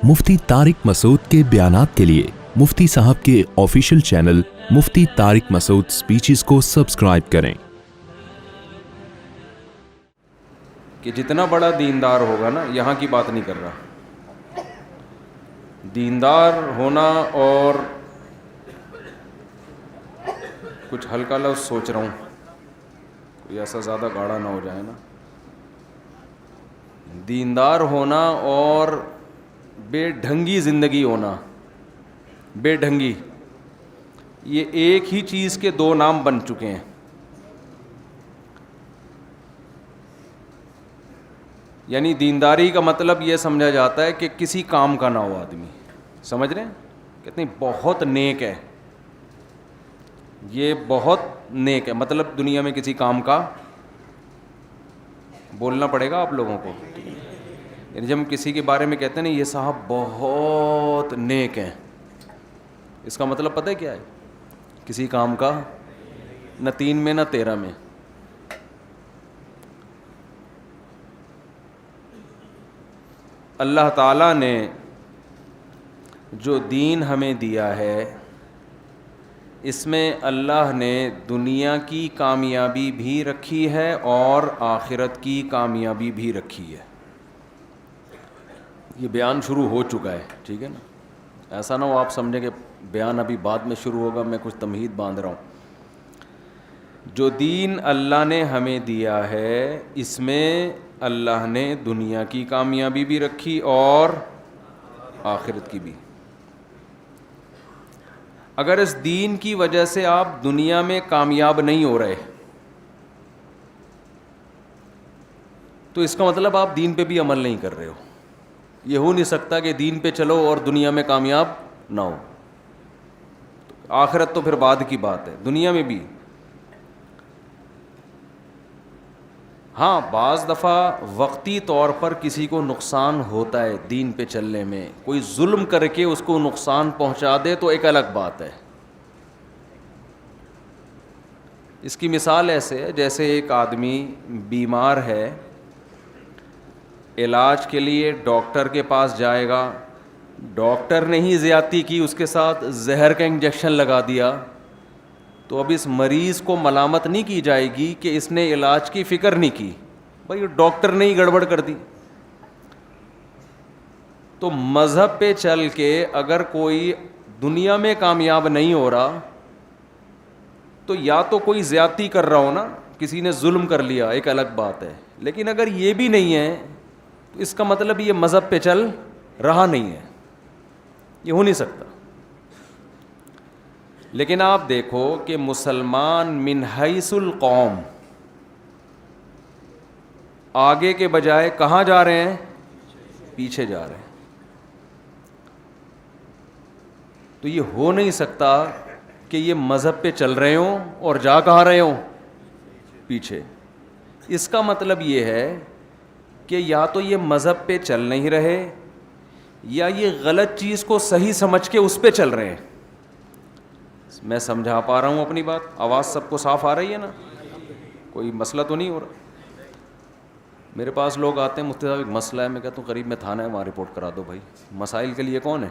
مفتی طارق مسعود کے بیانات کے لیے مفتی صاحب کے آفیشیل چینل مفتی طارق مسعود سپیچز کو سبسکرائب کریں۔ کہ جتنا بڑا دیندار ہوگا نا، یہاں کی بات نہیں کر رہا، دیندار ہونا اور کچھ ہلکا لفظ سوچ رہا ہوں، کوئی ایسا زیادہ گاڑا نہ ہو جائے نا، دیندار ہونا اور بے ڈھنگی زندگی ہونا، بے ڈھنگی، یہ ایک ہی چیز کے دو نام بن چکے ہیں۔ یعنی دینداری کا مطلب یہ سمجھا جاتا ہے کہ کسی کام کا نہ ہو آدمی، سمجھ رہے ہیں؟ کہتے ہیں بہت نیک ہے، یہ بہت نیک ہے، مطلب دنیا میں کسی کام کا بولنا پڑے گا آپ لوگوں کو۔ یعنی جب ہم کسی کے بارے میں کہتے ہیں نا یہ صاحب بہت نیک ہیں، اس کا مطلب پتہ ہے کیا ہے؟ کسی کام کا نہ 3 میں نہ 13 میں۔ اللہ تعالیٰ نے جو دین ہمیں دیا ہے، اس میں اللہ نے دنیا کی کامیابی بھی رکھی ہے اور آخرت کی کامیابی بھی رکھی ہے۔ یہ بیان شروع ہو چکا ہے، ٹھیک ہے نا؟ ایسا نہ ہو آپ سمجھیں کہ بیان ابھی بعد میں شروع ہوگا، میں کچھ تمہید باندھ رہا ہوں۔ جو دین اللہ نے ہمیں دیا ہے، اس میں اللہ نے دنیا کی کامیابی بھی رکھی اور آخرت کی بھی۔ اگر اس دین کی وجہ سے آپ دنیا میں کامیاب نہیں ہو رہے تو اس کا مطلب آپ دین پہ بھی عمل نہیں کر رہے ہو۔ یہ ہو نہیں سکتا کہ دین پہ چلو اور دنیا میں کامیاب نہ ہو۔ آخرت تو پھر بعد کی بات ہے، دنیا میں بھی۔ ہاں بعض دفعہ وقتی طور پر کسی کو نقصان ہوتا ہے دین پہ چلنے میں، کوئی ظلم کر کے اس کو نقصان پہنچا دے تو ایک الگ بات ہے۔ اس کی مثال ایسے ہے جیسے ایک آدمی بیمار ہے، علاج کے لیے ڈاکٹر کے پاس جائے گا، ڈاکٹر نے ہی زیادتی کی، اس کے ساتھ زہر کا انجیکشن لگا دیا، تو اب اس مریض کو ملامت نہیں کی جائے گی کہ اس نے علاج کی فکر نہیں کی، بھائی ڈاکٹر نے ہی گڑبڑ کر دی۔ تو مذہب پہ چل کے اگر کوئی دنیا میں کامیاب نہیں ہو رہا تو یا تو کوئی زیادتی کر رہا ہو نا، کسی نے ظلم کر لیا، ایک الگ بات ہے، لیکن اگر یہ بھی نہیں ہے تو اس کا مطلب یہ مذہب پہ چل رہا نہیں ہے، یہ ہو نہیں سکتا۔ لیکن آپ دیکھو کہ مسلمان من حیث القوم آگے کے بجائے کہاں جا رہے ہیں؟ پیچھے جا رہے ہیں۔ تو یہ ہو نہیں سکتا کہ یہ مذہب پہ چل رہے ہوں اور جا کہاں رہے ہوں؟ پیچھے۔ اس کا مطلب یہ ہے کہ یا تو یہ مذہب پہ چل نہیں رہے یا یہ غلط چیز کو صحیح سمجھ کے اس پہ چل رہے ہیں۔ میں سمجھا پا رہا ہوں اپنی بات؟ آواز سب کو صاف آ رہی ہے نا؟ کوئی مسئلہ تو نہیں ہو رہا؟ میرے پاس لوگ آتے ہیں، مفتی صاحب ایک مسئلہ ہے، میں کہتا ہوں قریب میں تھانہ ہے، وہاں رپورٹ کرا دو۔ بھائی مسائل کے لیے کون ہے؟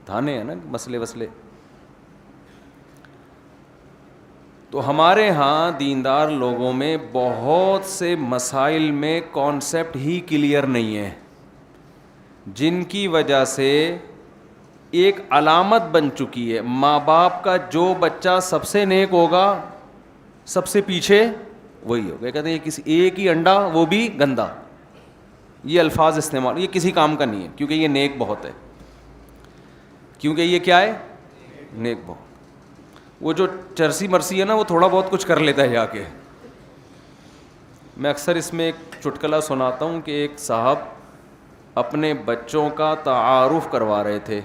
تھانے ہیں نا، مسئلے وسلے۔ تو ہمارے ہاں دیندار لوگوں میں بہت سے مسائل میں کانسیپٹ ہی کلیئر نہیں ہے، جن کی وجہ سے ایک علامت بن چکی ہے، ماں باپ کا جو بچہ سب سے نیک ہوگا سب سے پیچھے وہی ہوگا۔ کہتے ہیں یہ کسی ایک ہی انڈا وہ بھی گندا، یہ الفاظ استعمال، یہ کسی کام کا نہیں ہے کیونکہ یہ نیک بہت ہے، کیونکہ یہ کیا ہے؟ نیک بہت۔ وہ جو چرسی مرسی ہے نا وہ تھوڑا بہت کچھ کر لیتا ہے جا کے۔ میں اکثر اس میں ایک چٹکلا سناتا ہوں کہ ایک صاحب اپنے بچوں کا تعارف کروا رہے تھے،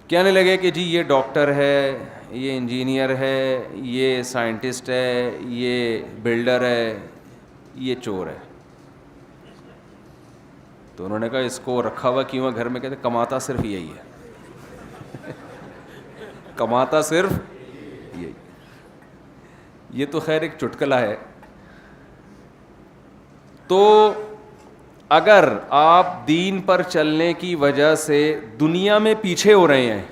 کہنے لگے کہ جی یہ ڈاکٹر ہے، یہ انجینئر ہے، یہ سائنٹسٹ ہے، یہ بلڈر ہے، یہ چور ہے۔ تو انہوں نے کہا اس کو رکھا ہوا کیوں ہے گھر میں؟ کہتے کماتا صرف یہی ہے، کماتا صرف یہی۔ یہ تو خیر ایک چٹکلا ہے۔ تو اگر آپ دین پر چلنے کی وجہ سے دنیا میں پیچھے ہو رہے ہیں،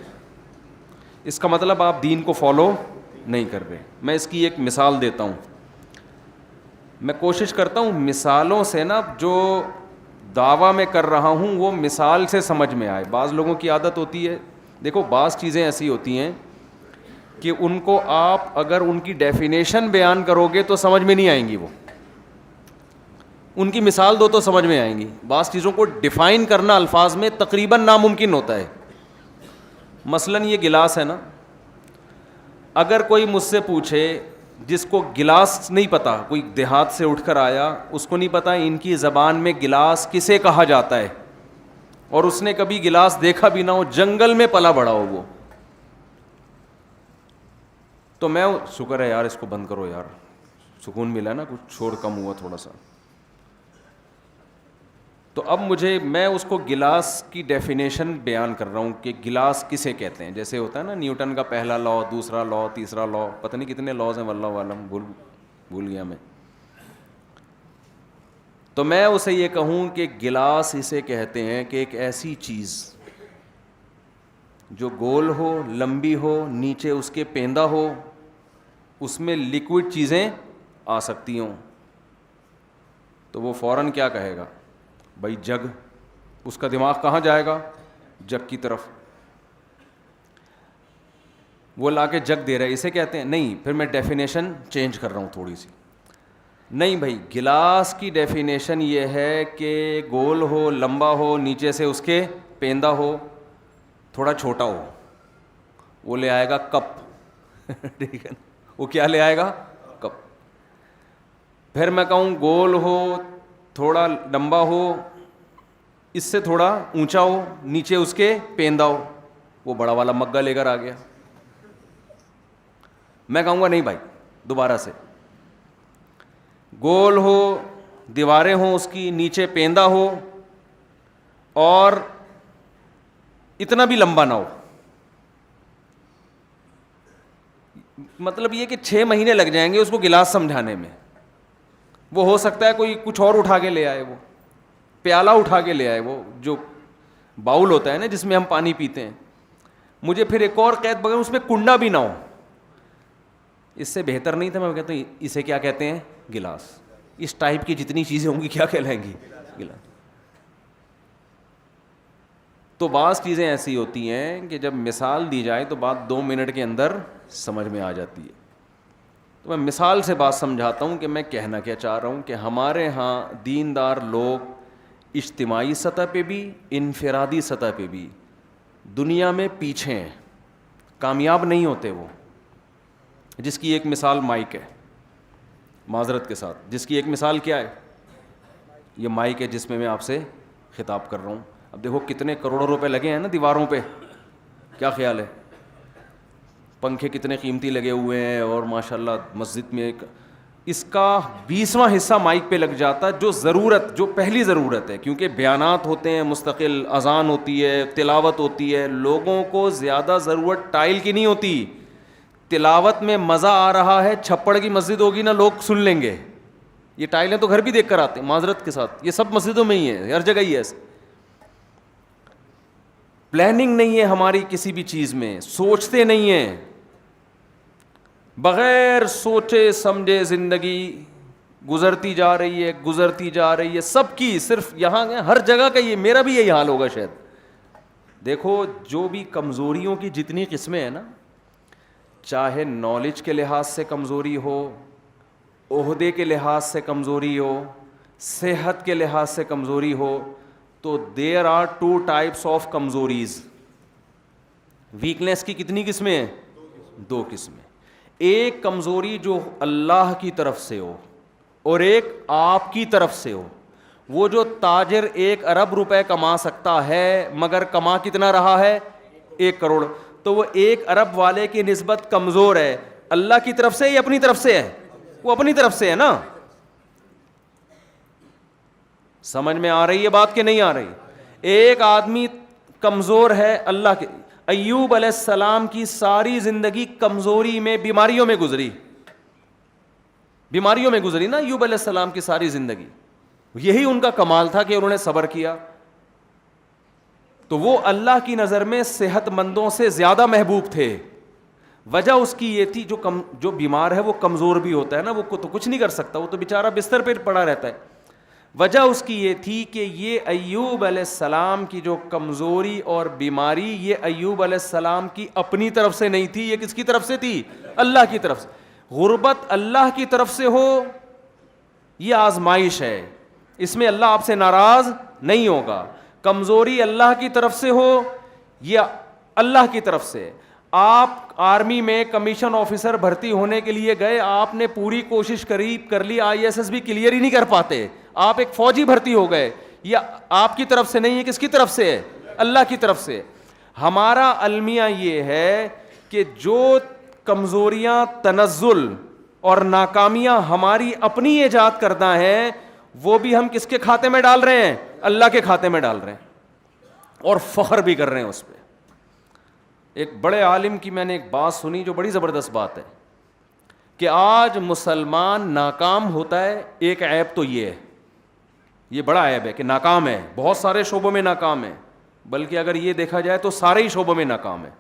اس کا مطلب آپ دین کو فالو نہیں کر رہے. میں اس کی ایک مثال دیتا ہوں. میں کوشش کرتا ہوں مثالوں سے نا جو دعویٰ میں کر رہا ہوں وہ مثال سے سمجھ میں آئے. بعض لوگوں کی عادت ہوتی ہے، دیکھو بعض چیزیں ایسی ہوتی ہیں کہ ان کو آپ اگر ان کی ڈیفینیشن بیان کرو گے تو سمجھ میں نہیں آئیں گی، وہ ان کی مثال دو تو سمجھ میں آئیں گی. بعض چیزوں کو ڈیفائن کرنا الفاظ میں تقریباً ناممکن ہوتا ہے. مثلاً یہ گلاس ہے نا، اگر کوئی مجھ سے پوچھے جس کو گلاس نہیں پتا، کوئی دیہات سے اٹھ کر آیا، اس کو نہیں پتا ان کی زبان میں گلاس کسے کہا جاتا ہے، اور اس نے کبھی گلاس دیکھا بھی نہ ہو، جنگل میں پلا بڑا ہو وہ، تو میں شکر ہے یار اس کو بند کرو یار، سکون ملا نا، کچھ شور کم ہوا تھوڑا سا. تو اب میں اس کو گلاس کی ڈیفینیشن بیان کر رہا ہوں کہ گلاس کسے کہتے ہیں. جیسے ہوتا ہے نا نیوٹن کا پہلا لا، دوسرا لا، تیسرا لا، پتہ نہیں کتنے لاز ہیں، واللہ عالم، بھول گیا میں. تو میں اسے یہ کہوں کہ گلاس اسے کہتے ہیں کہ ایک ایسی چیز جو گول ہو، لمبی ہو، نیچے اس کے پیندہ ہو، اس میں لکوڈ چیزیں آ سکتی ہوں. تو وہ فوراً کیا کہے گا؟ بھائی جگ. اس کا دماغ کہاں جائے گا؟ جگ کی طرف. وہ لا کے جگ دے رہا ہے، اسے کہتے ہیں. نہیں، پھر میں ڈیفینیشن چینج کر رہا ہوں تھوڑی سی. نہیں بھائی، گلاس کی ڈیفینیشن یہ ہے کہ گول ہو، لمبا ہو، نیچے سے اس کے پیندہ ہو، تھوڑا چھوٹا ہو. وہ لے آئے گا کپ. ٹھیک ہے نا، وہ کیا لے آئے گا؟ کپ. پھر میں کہوں گول ہو، تھوڑا لمبا ہو، اس سے تھوڑا اونچا ہو، نیچے اس کے پیندہ ہو، وہ بڑا والا مگا لے کر آ گیا. میں کہوں گا نہیں بھائی، دوبارہ سے، گول ہو، دیواریں ہوں اس کی، نیچے پیندہ ہو، اور اتنا بھی لمبا نہ ہو. مطلب یہ کہ 6 مہینے لگ جائیں گے اس کو گلاس سمجھانے میں. وہ ہو سکتا ہے کوئی کچھ اور اٹھا کے لے آئے، وہ پیالہ اٹھا کے لے آئے، وہ جو باؤل ہوتا ہے نا جس میں ہم پانی پیتے ہیں. مجھے پھر ایک اور قید بغیر اس میں کنڈا بھی نہ ہو. اس سے بہتر نہیں تھا میں کہتا ہوں اسے کیا کہتے ہیں؟ گلاس. اس ٹائپ کی جتنی چیزیں ہوں گی کیا کہلائیں گی؟ گلاس. تو بعض چیزیں ایسی ہوتی ہیں کہ جب مثال دی جائے تو بات 2 منٹ کے اندر سمجھ میں آ جاتی ہے. تو میں مثال سے بات سمجھاتا ہوں کہ میں کہنا کیا چاہ رہا ہوں کہ ہمارے ہاں دیندار لوگ اجتماعی سطح پہ بھی، انفرادی سطح پہ بھی دنیا میں پیچھے ہیں، کامیاب نہیں ہوتے وہ. جس کی ایک مثال مائک ہے، معذرت کے ساتھ، جس کی ایک مثال کیا ہے؟ یہ مائک ہے جس میں آپ سے خطاب کر رہا ہوں. اب دیکھو کتنے کروڑوں روپے لگے ہیں نا دیواروں پہ، کیا خیال ہے؟ پنکھے کتنے قیمتی لگے ہوئے ہیں، اور ماشاءاللہ مسجد میں اس کا 20واں حصہ مائک پہ لگ جاتا، جو پہلی ضرورت ہے. کیونکہ بیانات ہوتے ہیں مستقل، اذان ہوتی ہے، تلاوت ہوتی ہے. لوگوں کو زیادہ ضرورت ٹائل کی نہیں ہوتی. تلاوت میں مزہ آ رہا ہے، چھپڑ کی مسجد ہوگی نا لوگ سن لیں گے. یہ ٹائلیں تو گھر بھی دیکھ کر آتے ہیں، معذرت کے ساتھ، یہ سب مسجدوں میں ہی ہے، ہر جگہ ہی ہے. پلاننگ نہیں ہے ہماری کسی بھی چیز میں، سوچتے نہیں ہیں. بغیر سوچے سمجھے زندگی گزرتی جا رہی ہے سب کی. صرف یہاں ہر جگہ کا یہ، میرا بھی یہی حال ہوگا شاید. دیکھو جو بھی کمزوریوں کی جتنی قسمیں ہیں نا، چاہے نالج کے لحاظ سے کمزوری ہو، عہدے کے لحاظ سے کمزوری ہو، صحت کے لحاظ سے کمزوری ہو، تو دیر آر 2 ٹائپس آف کمزوریز. ویکنیس کی کتنی قسمیں ہیں؟ 2 قسمیں. ایک کمزوری جو اللہ کی طرف سے ہو، اور ایک آپ کی طرف سے ہو. وہ جو تاجر 1 ارب روپے کما سکتا ہے مگر کما کتنا رہا ہے؟ 1 کروڑ. تو وہ 1 ارب والے کی نسبت کمزور ہے. اللہ کی طرف سے یا اپنی طرف سے ہے؟ وہ اپنی طرف سے ہے نا. سمجھ میں آ رہی ہے بات کہ نہیں آ رہی؟ ایک آدمی کمزور ہے اللہ کے. ایوب علیہ السلام کی ساری زندگی کمزوری میں، بیماریوں میں گزری نا ایوب علیہ السلام کی ساری زندگی. یہی ان کا کمال تھا کہ انہوں نے صبر کیا. تو وہ اللہ کی نظر میں صحت مندوں سے زیادہ محبوب تھے. وجہ اس کی یہ تھی جو بیمار ہے وہ کمزور بھی ہوتا ہے نا, وہ تو کچھ نہیں کر سکتا, وہ تو بیچارہ بستر پہ پڑا رہتا ہے. وجہ اس کی یہ تھی کہ یہ ایوب علیہ السلام کی جو کمزوری اور بیماری, یہ ایوب علیہ السلام کی اپنی طرف سے نہیں تھی, یہ کس کی طرف سے تھی؟ اللہ کی طرف سے. غربت اللہ کی طرف سے ہو یہ آزمائش ہے, اس میں اللہ آپ سے ناراض نہیں ہوگا. کمزوری اللہ کی طرف سے ہو یہ اللہ کی طرف سے. آپ آرمی میں کمیشن آفیسر بھرتی ہونے کے لیے گئے, آپ نے پوری کوشش کر لی, ISS بھی کلیئر ہی نہیں کر پاتے, آپ ایک فوجی بھرتی ہو گئے, یہ آپ کی طرف سے نہیں ہے, کس کی طرف سے ہے؟ اللہ کی طرف سے. ہمارا المیہ یہ ہے کہ جو کمزوریاں, تنزل اور ناکامیاں ہماری اپنی ایجاد کردہ ہیں, وہ بھی ہم کس کے کھاتے میں ڈال رہے ہیں؟ اللہ کے کھاتے میں ڈال رہے ہیں, اور فخر بھی کر رہے ہیں اس پہ. ایک بڑے عالم کی میں نے ایک بات سنی جو بڑی زبردست بات ہے کہ آج مسلمان ناکام ہوتا ہے, ایک عیب تو یہ ہے, یہ بڑا عیب ہے کہ ناکام ہے, بہت سارے شعبوں میں ناکام ہے, بلکہ اگر یہ دیکھا جائے تو سارے ہی شعبوں میں ناکام ہے.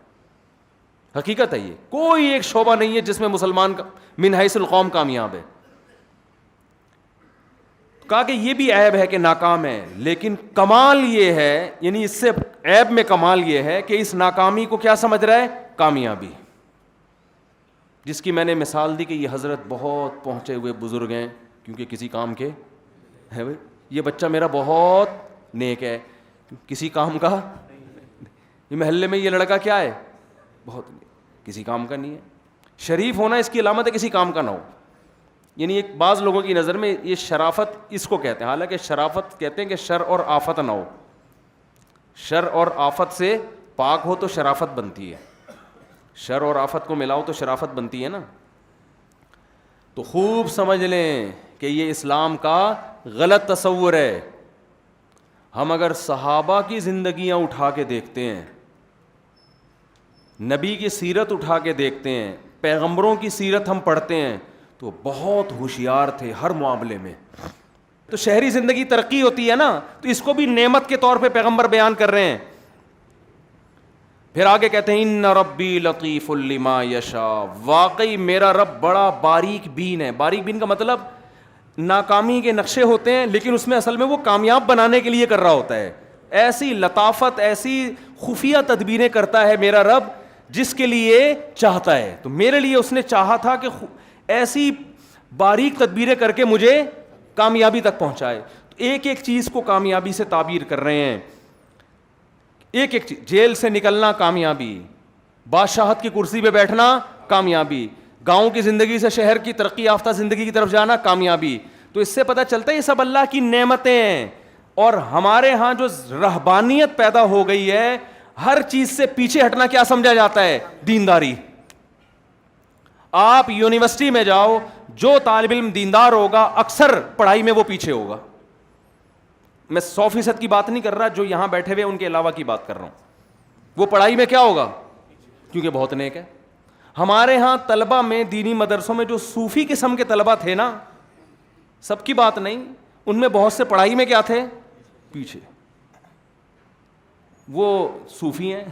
حقیقت ہے, یہ کوئی ایک شعبہ نہیں ہے جس میں مسلمان من حیث القوم کامیاب ہے. کہا کہ یہ بھی عیب ہے کہ ناکام ہے, لیکن کمال یہ ہے, یعنی اس سے عیب میں کمال یہ ہے کہ اس ناکامی کو کیا سمجھ رہا ہے؟ کامیابی. جس کی میں نے مثال دی کہ یہ حضرت بہت پہنچے ہوئے بزرگ ہیں, کیونکہ کسی کام کے ہے. بھائی یہ بچہ میرا بہت نیک ہے, کسی کام کا, یہ محلے میں یہ لڑکا کیا ہے؟ بہت نیک, کسی کام کا نہیں ہے. شریف ہونا اس کی علامت ہے کسی کام کا نہ ہو. یعنی ایک بعض لوگوں کی نظر میں یہ شرافت اس کو کہتے ہیں, حالانکہ شرافت کہتے ہیں کہ شر اور آفت نہ ہو. شر اور آفت سے پاک ہو تو شرافت بنتی ہے, شر اور آفت کو ملاؤ تو شرافت بنتی ہے نا. تو خوب سمجھ لیں کہ یہ اسلام کا غلط تصور ہے. ہم اگر صحابہ کی زندگیاں اٹھا کے دیکھتے ہیں, نبی کی سیرت اٹھا کے دیکھتے ہیں, پیغمبروں کی سیرت ہم پڑھتے ہیں, تو بہت ہوشیار تھے ہر معاملے میں. تو شہری زندگی ترقی ہوتی ہے نا, تو اس کو بھی نعمت کے طور پہ پیغمبر بیان کر رہے ہیں. پھر آگے کہتے ہیں ان ربی لطیف لما یشاء, واقعی میرا رب بڑا باریک بین ہے. باریک بین کا مطلب ناکامی کے نقشے ہوتے ہیں لیکن اس میں اصل میں وہ کامیاب بنانے کے لیے کر رہا ہوتا ہے. ایسی لطافت, ایسی خفیہ تدبیریں کرتا ہے میرا رب جس کے لیے چاہتا ہے. تو میرے لیے اس نے چاہا تھا کہ ایسی باریک تدبیریں کر کے مجھے کامیابی تک پہنچائے. تو ایک ایک چیز کو کامیابی سے تعبیر کر رہے ہیں. ایک ایک چیز, جیل سے نکلنا کامیابی, بادشاہت کی کرسی پہ بیٹھنا کامیابی, گاؤں کی زندگی سے شہر کی ترقی یافتہ زندگی کی طرف جانا کامیابی. تو اس سے پتہ چلتا ہے یہ سب اللہ کی نعمتیں ہیں. اور ہمارے ہاں جو رہبانیت پیدا ہو گئی ہے, ہر چیز سے پیچھے ہٹنا کیا سمجھا جاتا ہے؟ دینداری. آپ یونیورسٹی میں جاؤ, جو طالب علم دیندار ہوگا اکثر پڑھائی میں وہ پیچھے ہوگا. میں 100% کی بات نہیں کر رہا, جو یہاں بیٹھے ہوئے ان کے علاوہ کی بات کر رہا ہوں. وہ پڑھائی میں کیا ہوگا؟ کیونکہ بہت نیک ہے. ہمارے ہاں طلبہ میں, دینی مدرسوں میں جو صوفی قسم کے طلبہ تھے نا, سب کی بات نہیں, ان میں بہت سے پڑھائی میں کیا تھے؟ پیچھے. وہ صوفی ہیں,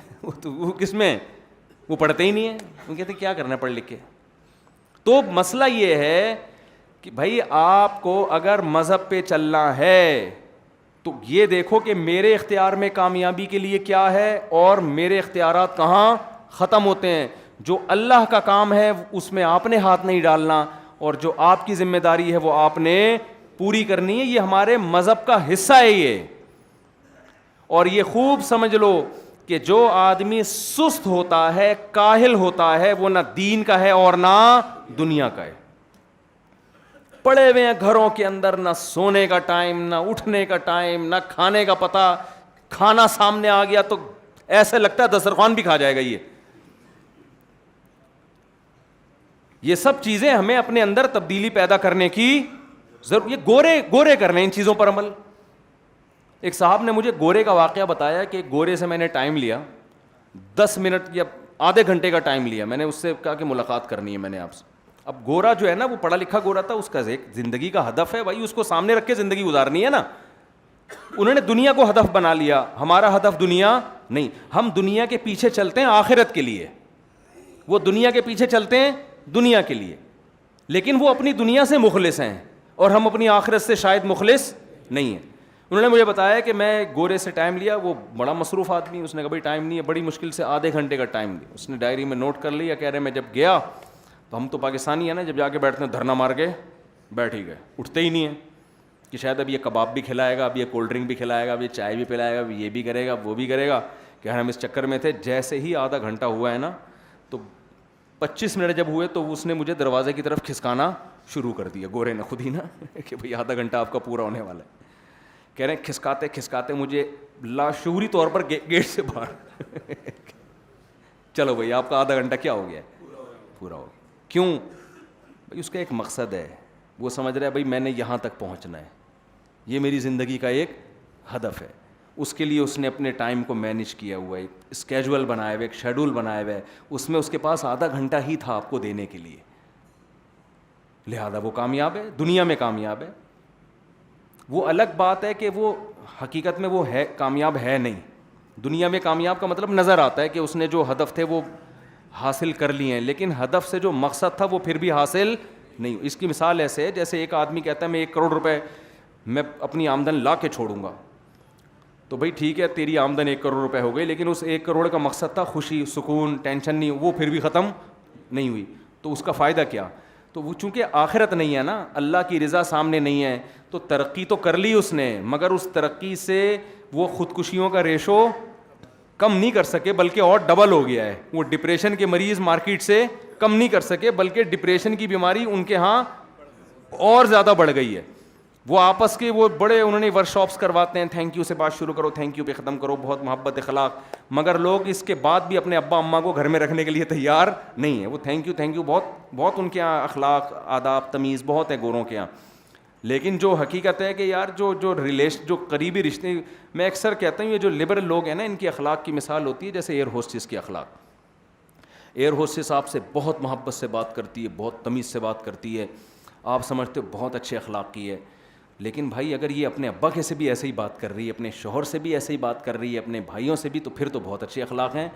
وہ کس میں؟ وہ پڑھتے ہی نہیں ہیں. وہ کہتے کیا کرنا ہے پڑھ لکھ کے. تو مسئلہ یہ ہے کہ بھائی آپ کو اگر مذہب پہ چلنا ہے تو یہ دیکھو کہ میرے اختیار میں کامیابی کے لیے کیا ہے اور میرے اختیارات کہاں ختم ہوتے ہیں. جو اللہ کا کام ہے اس میں آپ نے ہاتھ نہیں ڈالنا, اور جو آپ کی ذمہ داری ہے وہ آپ نے پوری کرنی ہے. یہ ہمارے مذہب کا حصہ ہے یہ. اور یہ خوب سمجھ لو کہ جو آدمی سست ہوتا ہے, کاہل ہوتا ہے, وہ نہ دین کا ہے اور نہ دنیا کا ہے. پڑے ہوئے ہیں گھروں کے اندر, نہ سونے کا ٹائم, نہ اٹھنے کا ٹائم, نہ کھانے کا پتہ. کھانا سامنے آ گیا تو ایسے لگتا ہے دسترخوان بھی کھا جائے گا. یہ سب چیزیں ہمیں اپنے اندر تبدیلی پیدا کرنے کی ضرورت. یہ گورے کرنے ان چیزوں پر عمل. ایک صاحب نے مجھے گورے کا واقعہ بتایا کہ گورے سے میں نے ٹائم لیا, 10 منٹ یا آدھے گھنٹے کا ٹائم لیا. میں نے اس سے کہا کہ ملاقات کرنی ہے میں نے آپ سے. اب گورا جو ہے نا وہ پڑھا لکھا گورا تھا, اس کا ایک زندگی کا ہدف ہے بھائی, اس کو سامنے رکھ کے زندگی گزارنی ہے نا. انہوں نے دنیا کو ہدف بنا لیا, ہمارا ہدف دنیا نہیں, ہم دنیا کے پیچھے چلتے ہیں آخرت کے لیے, وہ دنیا کے پیچھے چلتے ہیں دنیا کے لیے, لیکن وہ اپنی دنیا سے مخلص ہیں اور ہم اپنی آخرت سے شاید مخلص نہیں ہیں. انہوں نے مجھے بتایا کہ میں گورے سے ٹائم لیا, وہ بڑا مصروف آدمی, اس نے کہا بھائی ٹائم نہیں ہے, بڑی مشکل سے آدھے گھنٹے کا ٹائم دیا. اس نے ڈائری میں نوٹ کر لیا, کہہ رہے میں جب گیا تو ہم تو پاکستانی ہیں نا, جب جا کے بیٹھتے ہیں دھرنا مار کے بیٹھ ہی گئے, اٹھتے ہی نہیں ہیں کہ شاید اب یہ کباب بھی کھلائے گا, اب یہ کولڈ ڈرنک بھی کھلائے گا, اب یہ چائے بھی پلائے گا, اب یہ بھی کرے گا, وہ بھی کرے گا, کہ ہم اس چکر میں تھے. جیسے ہی آدھا گھنٹہ ہوا ہے نا, تو 25 منٹ جب ہوئے تو اس نے مجھے دروازے کی طرف کھسکانا شروع کر دیا, گورے نے خود ہی نا, کہ بھئی آدھا گھنٹہ آپ کا پورا ہونے والا ہے. کہہ رہے ہیں کھسکاتے کھسکاتے مجھے لاشعوری طور پر گیٹ سے باہر چلو بھئی آپ کا آدھا گھنٹہ کیا ہو گیا ہے, پورا ہو گیا. کیوں بھئی, اس کا ایک مقصد ہے, وہ سمجھ رہا ہے بھئی میں نے یہاں تک پہنچنا ہے, یہ میری زندگی کا ایک ہدف ہے. اس کے لیے اس نے اپنے ٹائم کو مینیج کیا ہوا ہے, اسکیجول بنایا ہوا ہے, ایک شیڈول بنایا ہوا ہے, اس میں اس کے پاس آدھا گھنٹہ ہی تھا آپ کو دینے کے لیے, لہذا وہ کامیاب ہے, دنیا میں کامیاب ہے. وہ الگ بات ہے کہ وہ حقیقت میں وہ ہے کامیاب ہے نہیں. دنیا میں کامیاب کا مطلب نظر آتا ہے کہ اس نے جو ہدف تھے وہ حاصل کر لیے ہیں, لیکن ہدف سے جو مقصد تھا وہ پھر بھی حاصل نہیں. اس کی مثال ایسے ہے جیسے ایک آدمی کہتا ہے میں 1 کروڑ روپے میں اپنی آمدن لا کے چھوڑوں گا, تو بھائی ٹھیک ہے تیری آمدن 1 کروڑ روپے ہو گئی, لیکن اس 1 کروڑ کا مقصد تھا خوشی, سکون, ٹینشن نہیں, وہ پھر بھی ختم نہیں ہوئی, تو اس کا فائدہ کیا؟ تو وہ چونکہ آخرت نہیں ہے نا, اللہ کی رضا سامنے نہیں ہے, تو ترقی تو کر لی اس نے, مگر اس ترقی سے وہ خودکشیوں کا ریشو کم نہیں کر سکے بلکہ اور ڈبل ہو گیا ہے. وہ ڈپریشن کے مریض مارکیٹ سے کم نہیں کر سکے بلکہ ڈپریشن کی بیماری ان کے ہاں اور زیادہ بڑھ گئی ہے. وہ آپس کے وہ بڑے انہوں نے ورک شاپس کرواتے ہیں, تھینک یو سے بات شروع کرو, تھینک یو پہ ختم کرو, بہت محبت اخلاق, مگر لوگ اس کے بعد بھی اپنے ابا اماں کو گھر میں رکھنے کے لیے تیار نہیں ہے. وہ تھینک یو بہت بہت ان کے یہاں اخلاق آداب تمیز بہت ہے گوروں کے یہاں, لیکن جو حقیقت ہے کہ یار جو قریبی رشتے, میں اکثر کہتا ہوں یہ جو لبرل لوگ ہیں نا ان کی اخلاق کی مثال ہوتی ہے جیسے ایئر ہوسٹس کی اخلاق. ایئر ہوسٹس آپ سے بہت محبت سے بات کرتی ہے, بہت تمیز سے بات کرتی ہے, آپ سمجھتے ہو بہت اچھے اخلاق کی ہے, لیکن بھائی اگر یہ اپنے ابا کے سے بھی ایسے ہی بات کر رہی ہے, اپنے شوہر سے بھی ایسے ہی بات کر رہی ہے, اپنے بھائیوں سے بھی, تو پھر تو بہت اچھے اخلاق ہیں.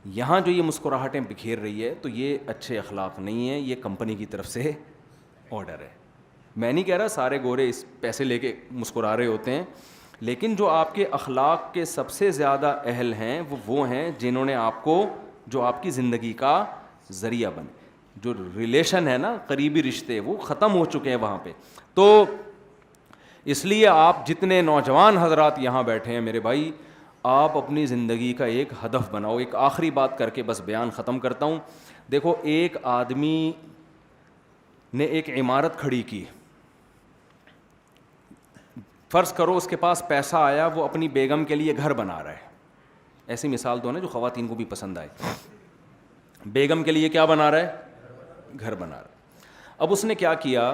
یہاں جو یہ مسکراہٹیں بکھیر رہی ہے تو یہ اچھے اخلاق نہیں ہیں, یہ کمپنی کی طرف سے آرڈر ہے. میں نہیں کہہ رہا سارے گورے اس پیسے لے کے مسکرا رہے ہوتے ہیں, لیکن جو آپ کے اخلاق کے سب سے زیادہ اہل ہیں وہ ہیں جنہوں نے آپ کو, جو آپ کی زندگی کا ذریعہ بنے. جو ریلیشن ہے نا, قریبی رشتے, وہ ختم ہو چکے ہیں وہاں پہ. تو اس لیے آپ جتنے نوجوان حضرات یہاں بیٹھے ہیں میرے بھائی, آپ اپنی زندگی کا ایک ہدف بناؤ. ایک آخری بات کر کے بس بیان ختم کرتا ہوں. دیکھو ایک آدمی نے ایک عمارت کھڑی کی, فرض کرو اس کے پاس پیسہ آیا, وہ اپنی بیگم کے لیے گھر بنا رہا ہے. ایسی مثال دو نا جو خواتین کو بھی پسند آئے. بیگم کے لیے کیا بنا رہا ہے؟ گھر بنا رہا ہے. اب اس نے کیا کیا,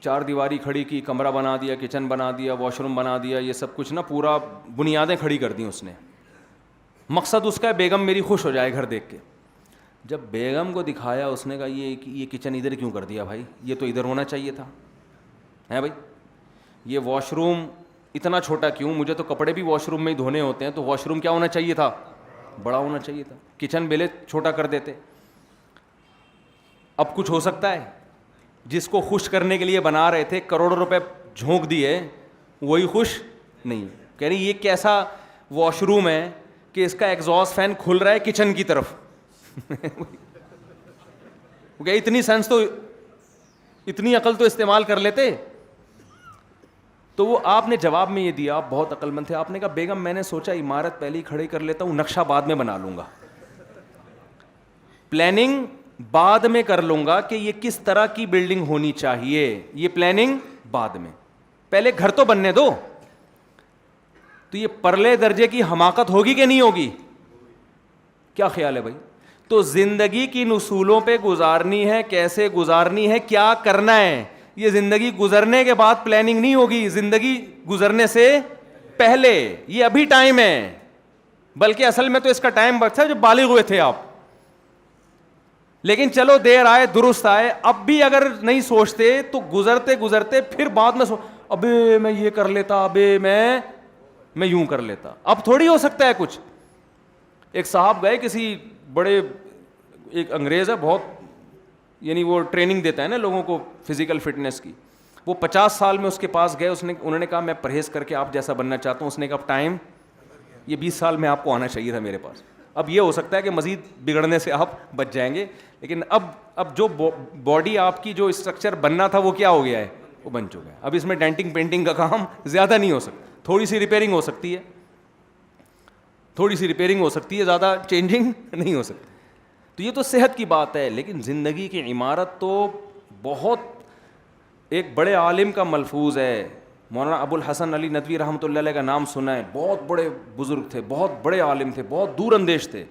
4 دیواری کھڑی کی, کمرہ بنا دیا, کچن بنا دیا, واش روم بنا دیا, یہ سب کچھ نا پورا بنیادیں کھڑی کر دیں اس نے. مقصد اس کا ہے بیگم میری خوش ہو جائے گھر دیکھ کے. جب بیگم کو دکھایا اس نے کہا یہ کچن ادھر کیوں کر دیا بھائی, یہ تو ادھر ہونا چاہیے تھا, ہے بھائی. یہ واش روم اتنا چھوٹا کیوں, مجھے تو کپڑے بھی واش روم میں ہی دھونے ہوتے ہیں, تو واش روم کیا ہونا چاہیے تھا, بڑا ہونا چاہیے تھا. کچن بیلے چھوٹا کر دیتے. اب کچھ ہو سکتا ہے, جس کو خوش کرنے کے لیے بنا رہے تھے, کروڑوں روپے جھونک دیے, وہی خوش نہیں. کہہ رہی یہ کیسا واش روم ہے کہ اس کا ایگزاسٹ فین کھل رہا ہے کچن کی طرف. اتنی سینس تو, اتنی عقل تو استعمال کر لیتے. تو وہ آپ نے جواب میں یہ دیا, آپ بہت عقل مند تھے, آپ نے کہا بیگم میں نے سوچا عمارت پہلے ہی کھڑی کر لیتا ہوں, نقشہ بعد میں بنا لوں گا, پلاننگ بعد میں کر لوں گا کہ یہ کس طرح کی بلڈنگ ہونی چاہیے, یہ پلاننگ بعد میں, پہلے گھر تو بننے دو. تو یہ پرلے درجے کی حماقت ہوگی کہ نہیں ہوگی, کیا خیال ہے بھائی؟ تو زندگی کی اصولوں پہ گزارنی ہے, کیسے گزارنی ہے, کیا کرنا ہے, یہ زندگی گزرنے کے بعد پلاننگ نہیں ہوگی, زندگی گزرنے سے پہلے. یہ ابھی ٹائم ہے, بلکہ اصل میں تو اس کا ٹائم وقت تھا جب بالغ ہوئے تھے آپ. لیکن چلو دیر آئے درست آئے. اب بھی اگر نہیں سوچتے تو گزرتے گزرتے پھر بعد میں ابے میں یہ کر لیتا, ابے میں یوں کر لیتا. اب تھوڑی ہو سکتا ہے کچھ. ایک صاحب گئے کسی بڑے, ایک انگریز ہے بہت, یعنی وہ ٹریننگ دیتا ہے نا لوگوں کو فزیکل فٹنس کی. وہ 50 سال میں اس کے پاس گئے, انہوں نے کہا میں پرہیز کر کے آپ جیسا بننا چاہتا ہوں. اس نے کہا ٹائم, یہ 20 سال میں آپ کو آنا چاہیے تھا میرے پاس. اب یہ ہو سکتا ہے کہ مزید بگڑنے سے آپ بچ جائیں گے, لیکن اب جو باڈی آپ کی جو اسٹرکچر بننا تھا وہ کیا ہو گیا ہے, وہ بن چکا ہے. اب اس میں ڈینٹنگ پینٹنگ کا کام زیادہ نہیں ہو سکتا, تھوڑی سی ریپیئرنگ ہو سکتی ہے, تھوڑی سی ریپیئرنگ ہو سکتی ہے, زیادہ چینجنگ نہیں ہو سکتی. تو یہ تو صحت کی بات ہے, لیکن زندگی کی عمارت تو بہت. ایک بڑے عالم کا ملفوظ ہے, مولانا ابو الحسن علی ندوی رحمۃ اللہ علیہ کا نام سنا ہے, بہت بڑے بزرگ تھے, بہت بڑے عالم تھے, بہت دور اندیش تھے.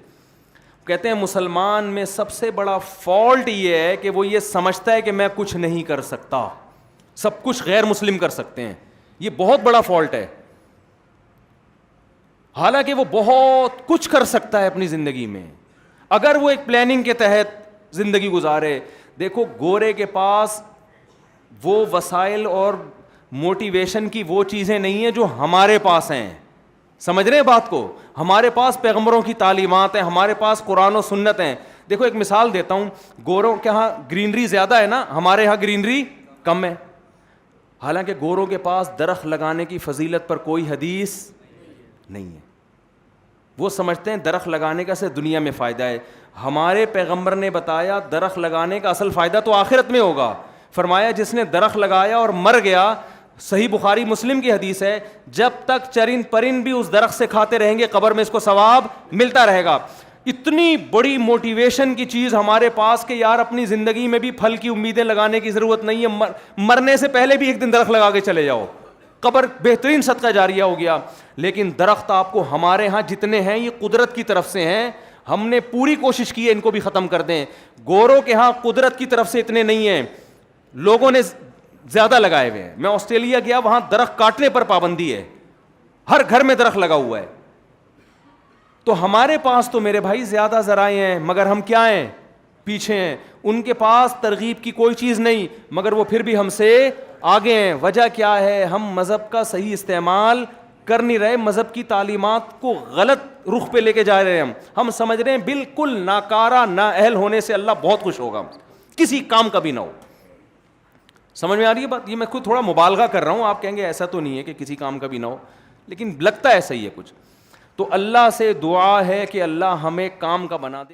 کہتے ہیں مسلمان میں سب سے بڑا فالٹ یہ ہے کہ وہ یہ سمجھتا ہے کہ میں کچھ نہیں کر سکتا, سب کچھ غیر مسلم کر سکتے ہیں. یہ بہت بڑا فالٹ ہے. حالانکہ وہ بہت کچھ کر سکتا ہے اپنی زندگی میں اگر وہ ایک پلاننگ کے تحت زندگی گزارے. دیکھو گورے کے پاس وہ وسائل اور موٹیویشن کی وہ چیزیں نہیں ہیں جو ہمارے پاس ہیں. سمجھ رہے ہیں بات کو؟ ہمارے پاس پیغمبروں کی تعلیمات ہیں, ہمارے پاس قرآن و سنت ہیں. دیکھو ایک مثال دیتا ہوں, گوروں کے ہاں گرینری زیادہ ہے نا, ہمارے ہاں گرینری کم ہے. حالانکہ گوروں کے پاس درخت لگانے کی فضیلت پر کوئی حدیث نہیں ہے. وہ سمجھتے ہیں درخت لگانے کا سے دنیا میں فائدہ ہے. ہمارے پیغمبر نے بتایا درخت لگانے کا اصل فائدہ تو آخرت میں ہوگا. فرمایا جس نے درخت لگایا اور مر گیا, صحیح بخاری مسلم کی حدیث ہے, جب تک چرند پرند بھی اس درخت سے کھاتے رہیں گے قبر میں اس کو ثواب ملتا رہے گا. اتنی بڑی موٹیویشن کی چیز ہمارے پاس کہ یار اپنی زندگی میں بھی پھل کی امیدیں لگانے کی ضرورت نہیں ہے, مرنے سے پہلے بھی ایک دن درخت لگا کے چلے جاؤ, قبر بہترین صدقہ جاریہ ہو گیا. لیکن درخت آپ کو ہمارے ہاں جتنے ہیں یہ قدرت کی طرف سے ہیں, ہم نے پوری کوشش کی ہے ان کو بھی ختم کر دیں. گوروں کے ہاں قدرت کی طرف سے اتنے نہیں ہیں, لوگوں نے زیادہ لگائے ہوئے ہیں. میں آسٹریلیا گیا, وہاں درخت کاٹنے پر پابندی ہے, ہر گھر میں درخت لگا ہوا ہے. تو ہمارے پاس تو میرے بھائی زیادہ ذرائع ہیں مگر ہم کیا ہیں, پیچھے ہیں. ان کے پاس ترغیب کی کوئی چیز نہیں مگر وہ پھر بھی ہم سے آگے ہیں. وجہ کیا ہے؟ ہم مذہب کا صحیح استعمال کر نہیں رہے, مذہب کی تعلیمات کو غلط رخ پہ لے کے جا رہے ہیں. ہم سمجھ رہے ہیں بالکل ناکارہ نااہل ہونے سے اللہ بہت خوش ہوگا, کسی کام کا بھی نہ ہو. سمجھ میں آ رہی ہے بات؟ یہ میں خود تھوڑا مبالغہ کر رہا ہوں, آپ کہیں گے ایسا تو نہیں ہے کہ کسی کام کا بھی نہ ہو, لیکن لگتا ہے ایسا ہی ہے کچھ. تو اللہ سے دعا ہے کہ اللہ ہمیں کام کا بنا دے.